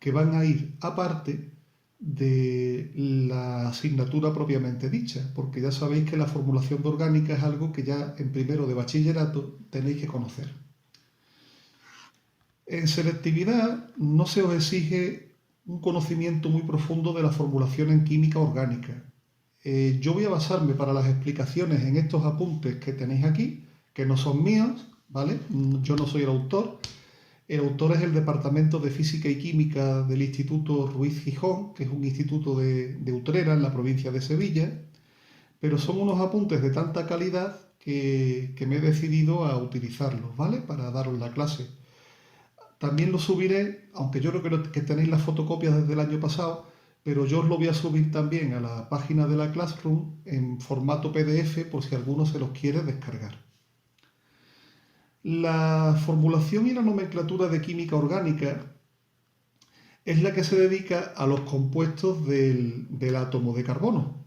que van a ir aparte de la asignatura propiamente dicha, porque ya sabéis que la formulación de orgánica es algo que ya en primero de bachillerato tenéis que conocer. En selectividad no se os exige un conocimiento muy profundo de la formulación en química orgánica. Yo voy a basarme para las explicaciones en estos apuntes que tenéis aquí, que no son míos, ¿vale? Yo no soy el autor. El autor es el Departamento de Física y Química del Instituto Ruiz Gijón, que es un instituto de Utrera, en la provincia de Sevilla, pero son unos apuntes de tanta calidad que me he decidido a utilizarlos, ¿vale? Para daros la clase. También lo subiré, aunque yo creo que tenéis las fotocopias desde el año pasado, pero yo os lo voy a subir también a la página de la Classroom en formato PDF por si alguno se los quiere descargar. La formulación y la nomenclatura de química orgánica es la que se dedica a los compuestos del átomo de carbono.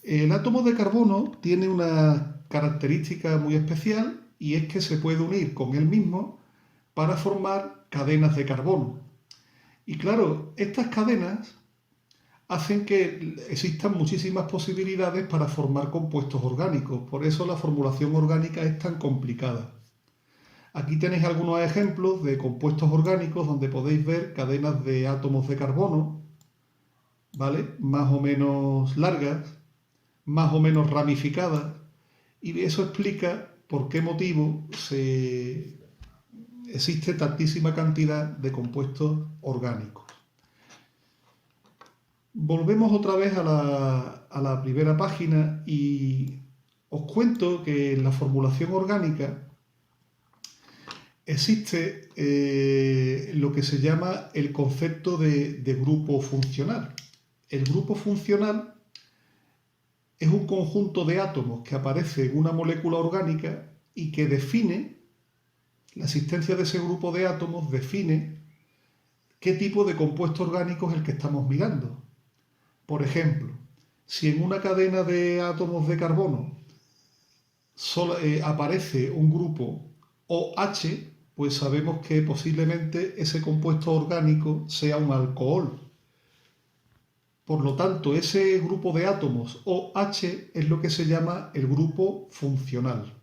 El átomo de carbono tiene una característica muy especial y es que se puede unir con él mismo para formar cadenas de carbono. Y claro, estas cadenas hacen que existan muchísimas posibilidades para formar compuestos orgánicos. Por eso la formulación orgánica es tan complicada. Aquí tenéis algunos ejemplos de compuestos orgánicos donde podéis ver cadenas de átomos de carbono, ¿vale? Más o menos largas, más o menos ramificadas, y eso explica por qué motivo existe tantísima cantidad de compuestos orgánicos. Volvemos otra vez a la primera página y os cuento que en la formulación orgánica existe lo que se llama el concepto de grupo funcional. El grupo funcional es un conjunto de átomos que aparece en una molécula orgánica y que define, la existencia de ese grupo de átomos define qué tipo de compuesto orgánico es el que estamos mirando. Por ejemplo, si en una cadena de átomos de carbono aparece un grupo OH, pues sabemos que posiblemente ese compuesto orgánico sea un alcohol. Por lo tanto, ese grupo de átomos OH es lo que se llama el grupo funcional.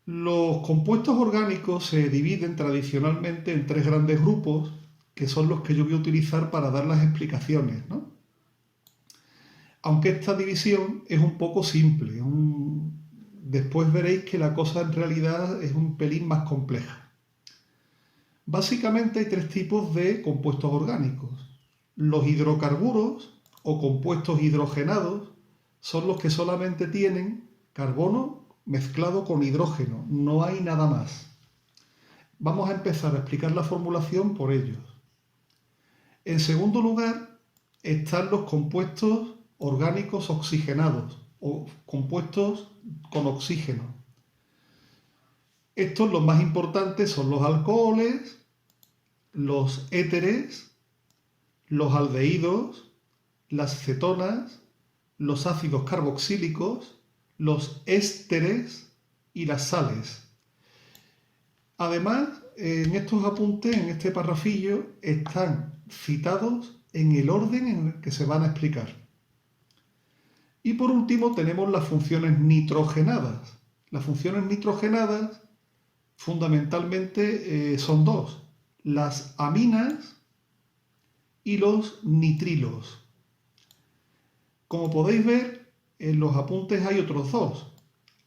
Los compuestos orgánicos se dividen tradicionalmente en tres grandes grupos, que son los que yo voy a utilizar para dar las explicaciones, ¿no? Aunque esta división es un poco simple, después veréis que la cosa en realidad es un pelín más compleja. Básicamente hay tres tipos de compuestos orgánicos. Los hidrocarburos o compuestos hidrogenados son los que solamente tienen carbono mezclado con hidrógeno, no hay nada más. Vamos a empezar a explicar la formulación por ellos. En segundo lugar, están los compuestos orgánicos oxigenados o compuestos con oxígeno. Estos, los más importantes, son los alcoholes, los éteres, los aldehídos, las cetonas, los ácidos carboxílicos, los ésteres y las sales. Además, en estos apuntes, en este parrafillo, están citados en el orden en el que se van a explicar. Y por último tenemos las funciones nitrogenadas. Las funciones nitrogenadas fundamentalmente son dos, las aminas y los nitrilos. Como podéis ver, en los apuntes hay otros dos,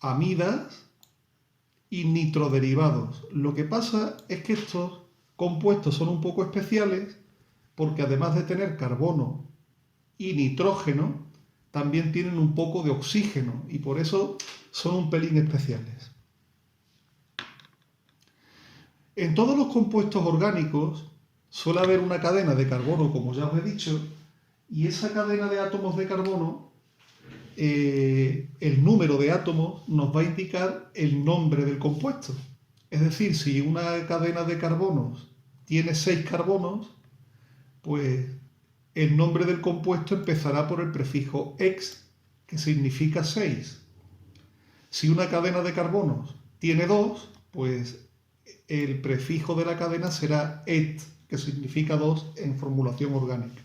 amidas y nitroderivados. Lo que pasa es que estos compuestos son un poco especiales porque además de tener carbono y nitrógeno, también tienen un poco de oxígeno y por eso son un pelín especiales. En todos los compuestos orgánicos suele haber una cadena de carbono, como ya os he dicho, y esa cadena de átomos de carbono, el número de átomos nos va a indicar el nombre del compuesto. Es decir, si una cadena de carbonos tiene 6 carbonos, pues el nombre del compuesto empezará por el prefijo ex, que significa 6. Si una cadena de carbonos tiene 2, pues el prefijo de la cadena será et, que significa 2 en formulación orgánica.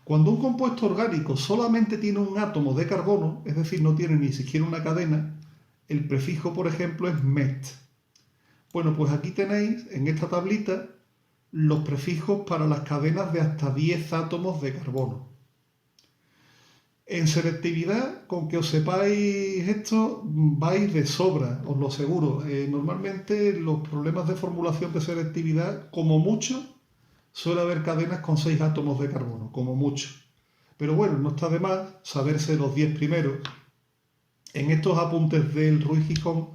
Cuando un compuesto orgánico solamente tiene un átomo de carbono, es decir, no tiene ni siquiera una cadena, el prefijo, por ejemplo, es met. Bueno, pues aquí tenéis en esta tablita los prefijos para las cadenas de hasta 10 átomos de carbono. En selectividad, con que os sepáis esto, vais de sobra, os lo aseguro. Normalmente los problemas de formulación de selectividad, como mucho, suele haber cadenas con 6 átomos de carbono, como mucho. Pero bueno, no está de más saberse los 10 primeros. En estos apuntes del Ruiz Gijón,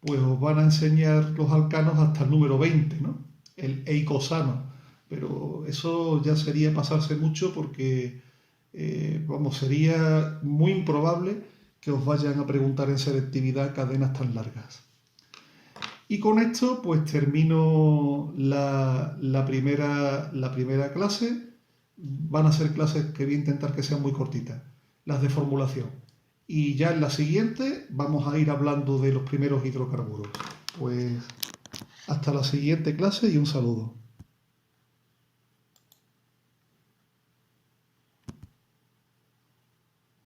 pues os van a enseñar los alcanos hasta el número 20, ¿no? El eicosano. Pero eso ya sería pasarse mucho porque, sería muy improbable que os vayan a preguntar en selectividad cadenas tan largas. Y con esto pues termino la primera clase. Van a ser clases que voy a intentar que sean muy cortitas, las de formulación. Y ya en la siguiente vamos a ir hablando de los primeros hidrocarburos. Pues hasta la siguiente clase y un saludo.